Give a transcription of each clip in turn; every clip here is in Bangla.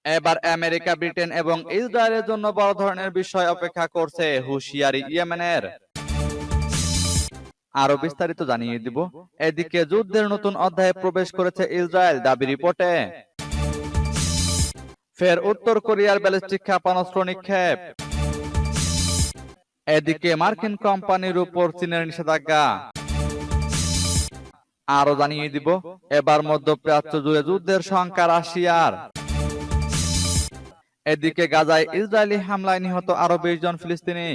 এবার আমেরিকা, ব্রিটেন এবং ইসরায়েলের জন্য বড় ধরনের বিষয় অপেক্ষা করছে, হুঁশিয়ারি ইয়েমেনের। আরো বিস্তারিত জানিয়ে দিব। এদিকে যুদ্ধের নতুন অধ্যায়ে প্রবেশ করেছে ইসরায়েল, দাবি রিপোর্টে। ফের উত্তর কোরিয়ার ব্যালিস্টিক ক্ষেপণাস্ত্র নিক্ষেপ। এদিকে মার্কিন কোম্পানির উপর চীনের নিষেধাজ্ঞা। আরো জানিয়ে দিব, এবার মধ্যপ্রাচ্য জুড়ে যুদ্ধের শঙ্কা রাশিয়ার। এদিকে গাজায় ইসরায়েলি হামলায় নিহত আরো 20 জন ফিলিস্তিনি।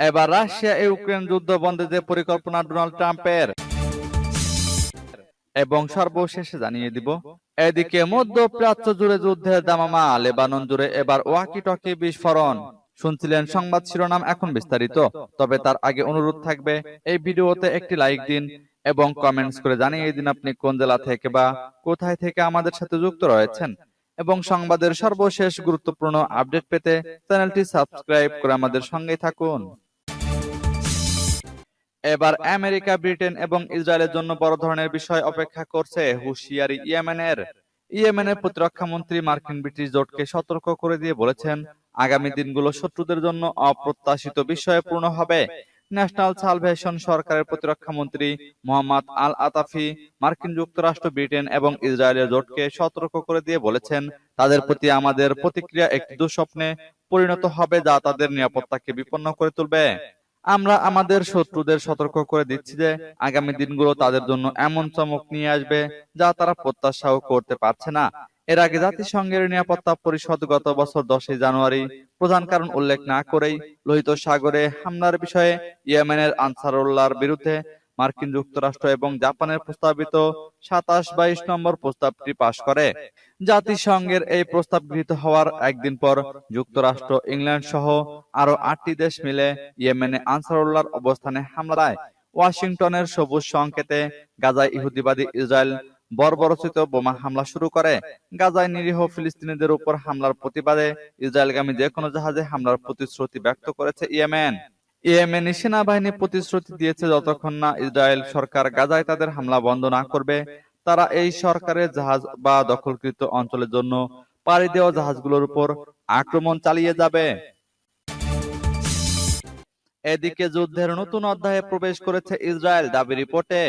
এবার রাশিয়া ইউক্রেন যুদ্ধ বন্ধে যে পরিকল্পনা ডোনাল্ড ট্রাম্পের। এবং সর্বশেষে জানিয়ে দিব, এদিকে মধ্যপ্রাচ্য জুড়ে যুদ্ধের দামামা, লেবানন জুড়ে এবার ওয়াকি টকি বিস্ফোরণ। শুনছিলেন সংবাদ শিরোনাম, এখন বিস্তারিত। তবে তার আগে অনুরোধ থাকবে, এই ভিডিওতে একটি লাইক দিন এবং কমেন্টস করে জানিয়ে দিন আপনি কোন জেলা থেকে বা কোথায় থেকে আমাদের সাথে যুক্ত রয়েছেন। এবং সংবাদের সর্বশেষ গুরুত্বপূর্ণ আপডেট পেতে চ্যানেলটি সাবস্ক্রাইব করে আমাদের সঙ্গেই থাকুন। এবার আমেরিকা, ব্রিটেন এবং ইসরায়েলের জন্য বড় ধরনের বিষয় অপেক্ষা করছে, হুঁশিয়ারি ইয়েমেনের। ইয়েমেনের প্রতিরক্ষা মন্ত্রী মার্কিন ব্রিটিশ জোটকে সতর্ক করে দিয়ে বলেছেন, আগামী দিনগুলো শত্রুদের জন্য অপ্রত্যাশিত বিষয়ে পূর্ণ হবে। ন্যাশনাল সালভেশন সরকারের প্রতিরক্ষা মন্ত্রী মোহাম্মদ আল আতাফি মার্কিন যুক্তরাষ্ট্র, ব্রিটেন এবং ইসরায়েলের জোটকে সতর্ক করে দিয়ে বলেছেন, তাদের প্রতি আমাদের প্রতিক্রিয়া একটি দুঃস্বপ্নে পরিণত হবে যা তাদের নিরাপত্তাকে বিপন্ন করে তুলবে। আমরা আমাদের শত্রুদের সতর্ক করে দিচ্ছি যে আগামী দিনগুলো তাদের জন্য এমন চমক নিয়ে আসবে যা তারা প্রত্যাশাও করতে পারছে না। এর আগে জাতিসংঘের নিরাপত্তা পরিষদ গত বছর 10 জানুয়ারি প্রধান কারণ উল্লেখ না করেই লোহিত সাগরে হামলার বিষয়ে ইয়েমেনের আনসারুল্লাহর বিরুদ্ধে মার্কিন যুক্তরাষ্ট্র এবং জাপানের প্রস্তাবিত 27-22 নম্বর প্রস্তাবটি পাশ করে। জাতিসংঘের এই প্রস্তাব গৃহীত হওয়ার একদিন পর যুক্তরাষ্ট্র, ইংল্যান্ড সহ আরো 8টি দেশ মিলে ইয়েমেনে আনসারুল্লাহর অবস্থানে হামলা চালায়। ওয়াশিংটনের সবুজ সংকেতে গাজায় ইহুদিবাদী ইসরায়েল বর্বরোচিত বোমা হামলা শুরু করে। গাজায় নিরীহ ফিলিস্তিনিদের উপর হামলার প্রতিবাদে ইসরায়েলগামী যে কোনো জাহাজে হামলার প্রতিশ্রুতি ব্যক্ত করেছে ইয়েমেন। ইয়েমেনি সেনাবাহিনী প্রতিশ্রুতি দিয়েছে, যতক্ষণ না ইসরায়েল সরকার গাজায় তাদের হামলা বন্ধ না করবে, তারা এই সরকারের জাহাজ বা দখলকৃত অঞ্চলের জন্য পাড়ি দেওয়া জাহাজগুলোর উপর আক্রমণ চালিয়ে যাবে। এদিকে যুদ্ধের নতুন অধ্যায়ে প্রবেশ করেছে ইসরায়েল, দাবি রিপোর্টে।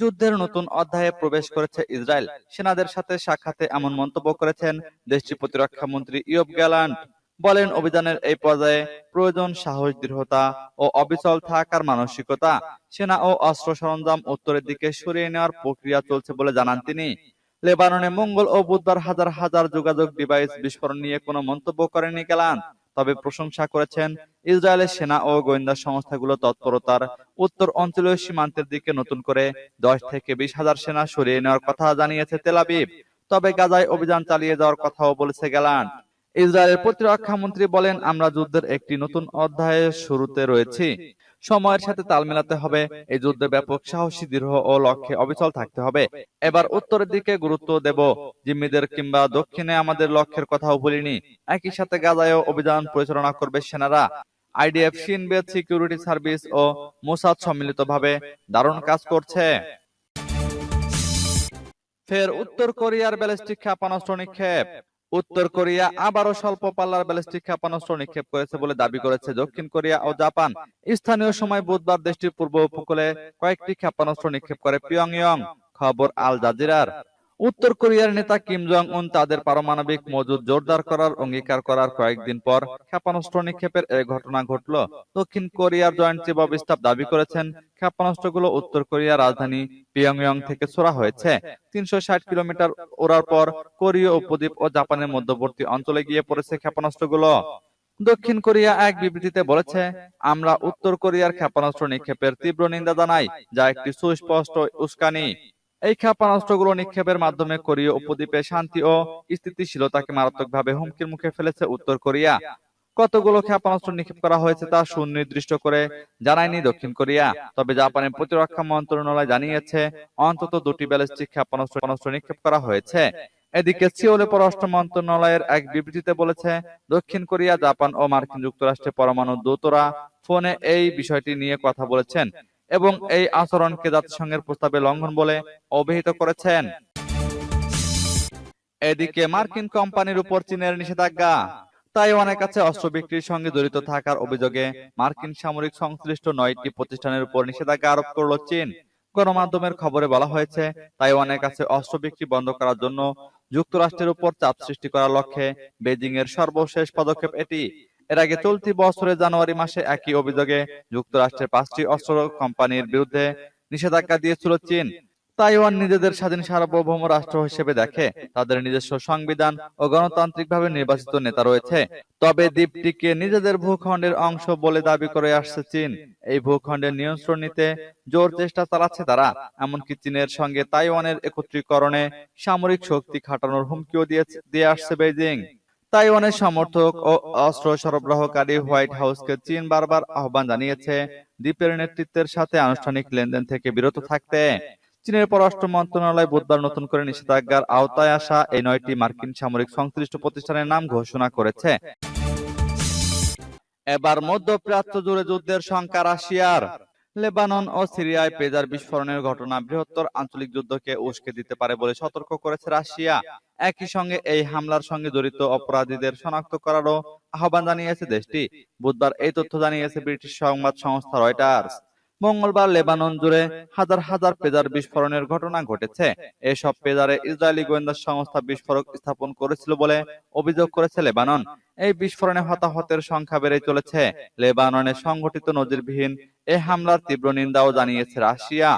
যুদ্ধের নতুন অধ্যায়ে প্রবেশ করেছে ইসরায়েল। সেনাদের সাথে সাক্ষাতে এমন মন্তব্য করেছেন দেশটির প্রতিরক্ষা মন্ত্রী ইয়োব গ্যালান্ট। বলেন, অভিযানের এই পর্যায়ে প্রয়োজন সাহস, দৃঢ়তা ও অবিচল থাকার মানসিকতা। সেনা ও অস্ত্র সরঞ্জাম উত্তরের দিকে সরিয়ে নেওয়ার প্রক্রিয়া চলছে বলে জানান তিনি। লেবাননে মঙ্গল ও বুধবার হাজার হাজার যোগাযোগ ডিভাইস বিস্ফোরণ নিয়ে কোনো মন্তব্য করেনি গ্যালান্ট, তবে প্রশংসা করেছেন ইসরায়েলের সেনা ও গোয়েন্দা সংস্থাগুলো তৎপরতার। উত্তর অঞ্চলীয় সীমান্তের দিকে নতুন করে 10 থেকে 20 হাজার সেনা সরিয়ে নেওয়ার কথা জানিয়েছে তেল আবিব। তবে গাজায় অভিযান চালিয়ে যাওয়ার কথাও বলেছে গ্যালান্ট। ইসরায়েলের প্রতিরক্ষা মন্ত্রী বলেন, আমরা যুদ্ধের একটি নতুন অধ্যায়ের শুরুতে রয়েছি। সময়ের সাথে তাল মেলাতে হবে। এই যুদ্ধে ব্যাপক, সাহসী, দৃঢ় ও লক্ষ্যে অবিচল থাকতে হবে। এবার উত্তরের দিকে গুরুত্ব দেব, জিম্মিদের কিংবা দক্ষিণে আমাদের লক্ষ্যের কথাও বলিনি। একই সাথে গাজায়ও অভিযান পরিচালনা করবে সেনারা। আইডিএফ, শিন বেত সিকিউরিটি সার্ভিস ও মোসাদ সম্মিলিতভাবে দারুণ কাজ করছে। ফের উত্তর কোরিয়ার ব্যালিস্টিক ক্ষেপণাস্ত্র নিক্ষেপ। উত্তর কোরিয়া আবারও স্বল্প পাল্লার ব্যালিস্টিক ক্ষেপণাস্ত্র নিক্ষেপ করেছে বলে দাবি করেছে দক্ষিণ কোরিয়া ও জাপান। স্থানীয় সময় বুধবার দেশটির পূর্ব উপকূলে কয়েকটি ক্ষেপণাস্ত্র নিক্ষেপ করে পিয়ংইয়ং। খবর আল জাজিরার। উত্তর কোরিয়ার নেতা কিম জং উন তাদের পারমাণবিক মজুদ জোরদার করার অঙ্গীকার করার কয়েকদিন পর ক্ষেপণাস্ত্র নিক্ষেপের এই ঘটনা ঘটল। দক্ষিণ কোরিয়ার জয়েন্ট চিফ অব স্টাফ দাবি করেছেন, ক্ষেপণাস্ত্রগুলো উত্তর কোরিয়ার রাজধানী পিয়ংইয়ং থেকে ছোড়া হয়েছে। 360 কিলোমিটার ওড়ার পর কোরীয় উপদ্বীপ ও জাপানের মধ্যবর্তী অঞ্চলে গিয়ে পড়েছে ক্ষেপণাস্ত্রগুলো। দক্ষিণ কোরিয়া এক বিবৃতিতে বলেছে, আমরা উত্তর কোরিয়ার ক্ষেপণাস্ত্র নিক্ষেপের তীব্র নিন্দা জানাই, যা একটি সুস্পষ্ট উস্কানি। এই ক্ষেপণাস্ত্রগুলো নিক্ষেপের মাধ্যমে কোরীয় উপদ্বীপে শান্তি ও স্থিতিশীলতাকে মারাত্মকভাবে হুমকির মুখে ফেলেছে উত্তর কোরিয়া। কতগুলো ক্ষেপণাস্ত্র নিক্ষেপ করা হয়েছে তা সুনির্দিষ্ট করে জানায়নি দক্ষিণ কোরিয়া। তবে জাপানের প্রতিরক্ষা মন্ত্রণালয় জানিয়েছে, অন্তত 2টি ব্যালিস্টিক ক্ষেপণাস্ত্র নিক্ষেপ করা হয়েছে। এদিকে সিওলে পররাষ্ট্র মন্ত্রণালয়ের এক বিবৃতিতে বলেছে, দক্ষিণ কোরিয়া, জাপান ও মার্কিন যুক্তরাষ্ট্রের পরমাণু দূতরা ফোনে এই বিষয়টি নিয়ে কথা বলেছেন এবং এই আচরণকে জাতিসংঘের প্রস্তাবে লঙ্ঘন বলে অভিহিত করেছেন। এদিকে মার্কিন কোম্পানির উপর চীনের নিষেধাজ্ঞা। তাইওয়ানের কাছে অস্ত্র বিক্রির সঙ্গে জড়িত থাকার অভিযোগে মার্কিন সামরিক সংশ্লিষ্ট 9টি প্রতিষ্ঠানের উপর নিষেধাজ্ঞা আরোপ করল চীন। গণমাধ্যমের খবরে বলা হয়েছে, তাইওয়ানের কাছে অস্ত্র বিক্রি বন্ধ করার জন্য যুক্তরাষ্ট্রের উপর চাপ সৃষ্টি করার লক্ষ্যে বেজিং এর সর্বশেষ পদক্ষেপ এটি। এর আগে চলতি বছরের জানুয়ারি মাসে একই অভিযোগে যুক্তরাষ্ট্রের 5টি অস্ত্র কোম্পানির বিরুদ্ধে নিষেধাজ্ঞা দিয়েছিল চীন। তাইওয়ান নিজেদের স্বাধীন সার্বভৌম রাষ্ট্র হিসেবে দেখে, তাদের নিজস্ব সংবিধান ও গণতান্ত্রিকভাবে নির্বাচিত নেতা রয়েছে। তবে দ্বীপটিকে নিজেদের ভূখণ্ডের অংশ বলে দাবি করে আসছে চীন। এই ভূখণ্ডের নিয়ন্ত্রণ নিতে জোর চেষ্টা চালাচ্ছে তারা। এমনকি চীনের সঙ্গে তাইওয়ানের একত্রীকরণে সামরিক শক্তি খাটানোর হুমকিও দিয়ে আসছে বেইজিং। তাইওয়ানের সমর্থক ও অস্ত্র সরবরাহকারী হোয়াইট হাউসকে চীন বারবার আহ্বান জানিয়েছে দ্বীপের নেতৃত্বের সাথে আনুষ্ঠানিক লেনদেন থেকে বিরত থাকতে। চীনের পররাষ্ট্র মন্ত্রণালয় বুধবার নতুন করে নিষেধাজ্ঞার আওতায় আসা এই 9টি মার্কিন সামরিক সংশ্লিষ্ট প্রতিষ্ঠানের নাম ঘোষণা করেছে। এবার মধ্যপ্রাচ্য জুড়ে যুদ্ধের শঙ্কা রাশিয়ার। লেবানন ও সিরিয়ায় পেজার বিস্ফোরণের ঘটনা বৃহত্তর আঞ্চলিক যুদ্ধকে উস্কে দিতে পারে বলে সতর্ক করেছে রাশিয়া। একই সঙ্গে এই হামলার সঙ্গে জড়িত অপরাধীদের শনাক্ত করারও আহ্বান জানিয়েছে দেশটি। বুধবার এই তথ্য জানিয়েছে ব্রিটিশ সংবাদ সংস্থা রয়টার্স। মঙ্গলবার লেবানন জুড়ে হাজার হাজার পেজার বিস্ফোরণের ঘটনা ঘটেছে। এসব পেজারে ইসরায়েলি গোয়েন্দা সংস্থা বিস্ফোরক স্থাপন করেছিল বলে অভিযোগ করেছে লেবানন। এই বিস্ফোরণে হতাহতের সংখ্যা বেড়ে চলেছে। লেবাননে সংঘটিত নজিরবিহীন এই হামলার তীব্র নিন্দাও জানিয়েছে রাশিয়া।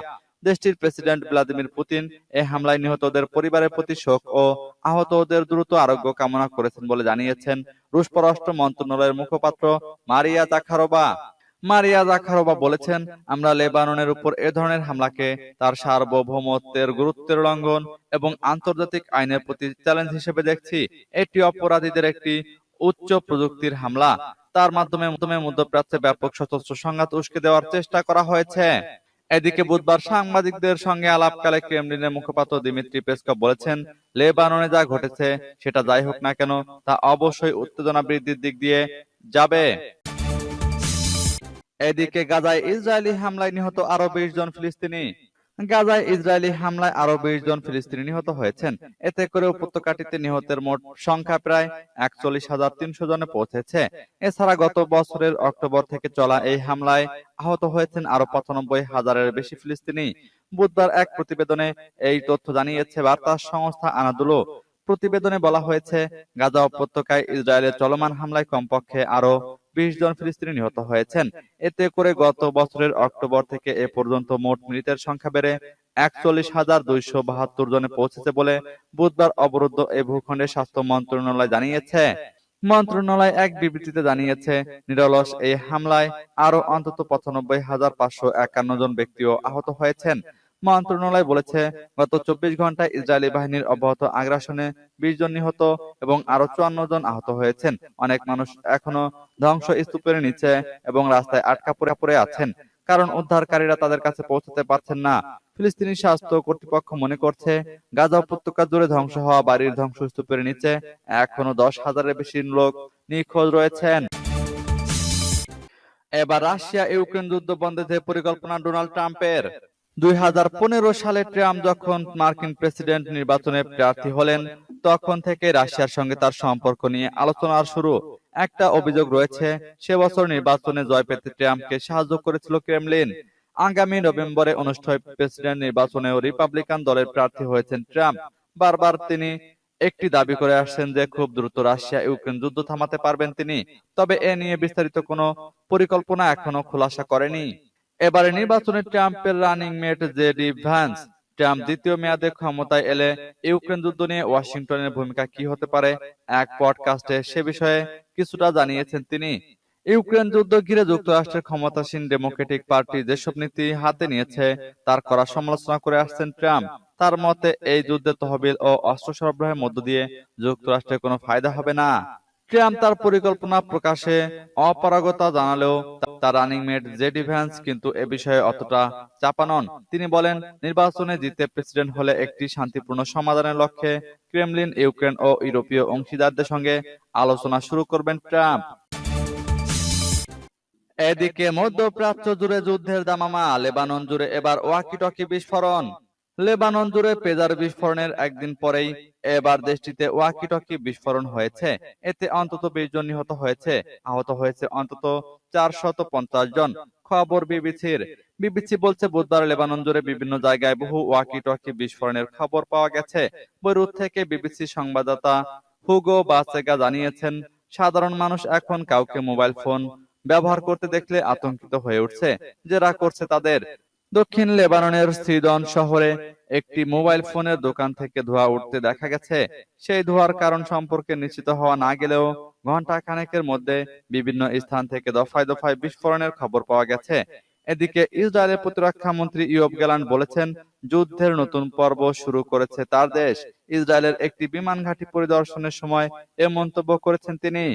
দেশটির প্রেসিডেন্ট ভ্লাদিমির পুতিন এই হামলায় নিহতদের পরিবারের প্রতি শোক ও আহতদের দ্রুত আরোগ্য কামনা করেছেন বলে জানিয়েছেন রুশ পররাষ্ট্র মন্ত্রণালয়ের মুখপাত্র মারিয়া জাখারোভা বলেছেন, আমরা লেবাননের উপর এ ধরনের হামলাকে তার সার্বভৌমত্বের গুরুত্বের লঙ্ঘন এবং আন্তর্জাতিক আইনের প্রতি চ্যালেঞ্জ হিসেবে দেখছি। এটি অপরাধীদের একটি উচ্চ প্রযুক্তির হামলা। তার মাধ্যমে মধ্যপ্রাচ্যে ব্যাপক সশস্ত্র সংঘাত উস্কে দেওয়ার চেষ্টা করা হয়েছে। এদিকে বুধবার সাংবাদিকদের সঙ্গে আলাপকালে ক্রেমলিনের মুখপাত্র দিমিত্রি পেসকভ বলেছেন, লেবাননে যা ঘটেছে সেটা যাই হোক না কেন তা অবশ্যই উত্তেজনা বৃদ্ধির দিক দিয়ে যাবে। এদিকে গাজায় ইসরায়েলি হামলায় নিহত আরো 20 জন ফিলিস্তিনি। গাজায় ইসরায়েলি হামলায় আরো 20 জন ফিলিস্তিনি নিহত হয়েছেন। এতে করে উপত্যকাটিতে নিহতের মোট সংখ্যা প্রায় 41,300 জনে পৌঁছেছে। এছাড়া গত বছরের অক্টোবর থেকে চলা এই হামলায় আহত হয়েছেন আরো 95,000-এর বেশি ফিলিস্তিনি। বুধবার এক প্রতিবেদনে এই তথ্য জানিয়েছে বার্তা সংস্থা আনাদুলো। প্রতিবেদনে বলা হয়েছে, গাজা উপত্যকায় ইসরায়েলের চলমান হামলায় কমপক্ষে আরো 20 জন ফিলিস্তিনি নিহত হয়েছেন। এতে করে গত বছরের অক্টোবর থেকে এ পর্যন্ত মোট মৃতের সংখ্যা বেড়ে 41,272 জনে পৌঁছেছে বলে বুধবার অবরুদ্ধ এই ভূখণ্ডের স্বাস্থ্য মন্ত্রণালয় জানিয়েছে। মন্ত্রণালয় এক বিবৃতিতে জানিয়েছে, নিরলস এই হামলায় আরো অন্তত 95,551 জন ব্যক্তিও আহত হয়েছেন। মন্ত্রণালয় বলেছে, গত 24 ঘন্টায় ইসরায়েলি বাহিনীর অব্যাহত আগ্রাসনে 20 জন নিহত এবং আরো 54 জন আহত হয়েছেন। অনেক মানুষ এখনো ধ্বংসস্তূপের নিচে এবং রাস্তায় আটকা পড়ে আছেন, কারণ উদ্ধারকারীরা তাদের কাছে পৌঁছাতে পারছেন না। ফিলিস্তিনি স্বাস্থ্য কর্তৃপক্ষ মনে করছে, গাজা উপত্যকা জুড়ে ধ্বংস হওয়া বাড়ির ধ্বংসস্তূপের নিচে এখনো 10,000-এর বেশি লোক নিখোঁজ রয়েছেন। এবার রাশিয়া ইউক্রেন যুদ্ধ বন্ধে পরিকল্পনা ডোনাল্ড ট্রাম্পের। 2015 সালে ট্রাম্প যখন মার্কিন প্রেসিডেন্ট নির্বাচনে প্রার্থী হলেন, তখন থেকে রাশিয়ার সঙ্গে তার সম্পর্ক নিয়ে আলোচনার শুরু। একটা অভিযোগ রয়েছে, সে বছর নির্বাচনে জয় পেতে ট্রাম্পকে সাহায্য করেছিল ক্রেমলিন। আগামী নভেম্বরে অনুষ্ঠেয় প্রেসিডেন্ট নির্বাচনেও রিপাবলিকান দলের প্রার্থী হয়েছেন ট্রাম্প। বারবার তিনি একটি দাবি করে আসছেন যে খুব দ্রুত রাশিয়া ইউক্রেন যুদ্ধ থামাতে পারবেন তিনি। তবে এ নিয়ে বিস্তারিত কোনো পরিকল্পনা এখনো খোলাসা করেনি। এবারে নির্বাচনে ট্রাম্পের running mate JD Vance. Trump দ্বিতীয় মেয়াদে ক্ষমতায় এলে ইউক্রেন যুদ্ধ নিয়ে ওয়াশিংটনের ভূমিকা কি হতে পারে, এক পডকাস্টে সে বিষয়ে কিছুটা জানিয়েছেন তিনি। ইউক্রেন যুদ্ধ ঘিরে যুক্তরাষ্ট্রের ক্ষমতাসীন ডেমোক্রেটিক পার্টি যেসব নীতি হাতে নিয়েছে তার কড়া সমালোচনা করে আসছেন ট্রাম্প। তার মতে, এই যুদ্ধে তহবিল ও অস্ত্র সরবরাহের মধ্য দিয়ে যুক্তরাষ্ট্রের কোনো ফায়দা হবে না। ট্রাম্প তার পরিকল্পনা প্রকাশে অপারগতা জানালেও তার রানিং মেট জেডি ভ্যান্স কিন্তু এ বিষয়ে অতটা চাপা নন। তিনি বলেন, নির্বাচনে জিতে প্রেসিডেন্ট হলে একটি শান্তিপূর্ণ সমাধানের লক্ষ্যে ক্রেমলিন, ইউক্রেন ও ইউরোপীয় অংশীদারদের সঙ্গে আলোচনা শুরু করবেন ট্রাম্প। এদিকে মধ্যপ্রাচ্য জুড়ে যুদ্ধের দামামা। লেবানন জুড়ে এবার ওয়াকিটকি বিস্ফোরণ। লেবানন জুড়ে পেজার বিস্ফোরণের একদিন পরেই এবার দেশটিতে ওয়াকিটকি বিস্ফোরণ হয়েছে। এতে অন্তত 20 জন নিহত হয়েছে, আহত হয়েছে অন্তত 450 জন। খবর বিবিসির। বিবিসি বলছে বুধবার লেবানন জুড়ে বিভিন্ন জায়গায় বহু ওয়াকিটকি বিস্ফোরণের খবর পাওয়া গেছে। বৈরুত থেকে বিবিসি সংবাদদাতা হুগো বাসেগা জানিয়েছেন, সাধারণ মানুষ এখন কাউকে মোবাইল ফোন ব্যবহার করতে দেখলে আতঙ্কিত হয়ে উঠছে। জেরা করছে তাদের। দক্ষিণ লেবাননের সিদন শহরে একটি মোবাইল ফোনের দোকান থেকে ধোঁয়া উঠতে দেখা গেছে। সেই ধোঁয়ার কারণ সম্পর্কে নিশ্চিত হওয়া না গেলেও ঘণ্টা খানেকের মধ্যে বিভিন্ন স্থান থেকে দফায় দফায় বিস্ফোরণের খবর পাওয়া গেছে। এদিকে ইসরায়েলের প্রতিরক্ষা মন্ত্রী ইয়োব গ্যালান্ট বলেছেন, যুদ্ধের নতুন পর্ব শুরু করেছে তার দেশ। ইসরায়েলের একটি বিমান ঘাঁটি পরিদর্শনের সময় এ মন্তব্য করেছেন তিনি।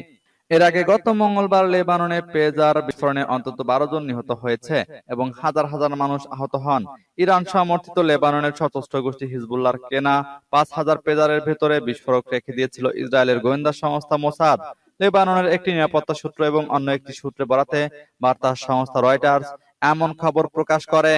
এর আগে গত মঙ্গলবার লেবাননে পেজার বিস্ফোরণে অন্তত 12 জন নিহত হয়েছে এবং হাজার হাজার মানুষ আহত হন। ইরান সমর্থিত লেবাননের সশস্ত্র গোষ্ঠী হিজবুল্লাহর কেনা 5,000 পেজারের ভেতরে বিস্ফোরক রেখে দিয়েছিল ইসরায়েলের গোয়েন্দা সংস্থা মোসাদ। লেবাননের একটি নিরাপত্তা সূত্র এবং অন্য একটি সূত্রে বরাতে বার্তা সংস্থা রয়টার্স এমন খবর প্রকাশ করে।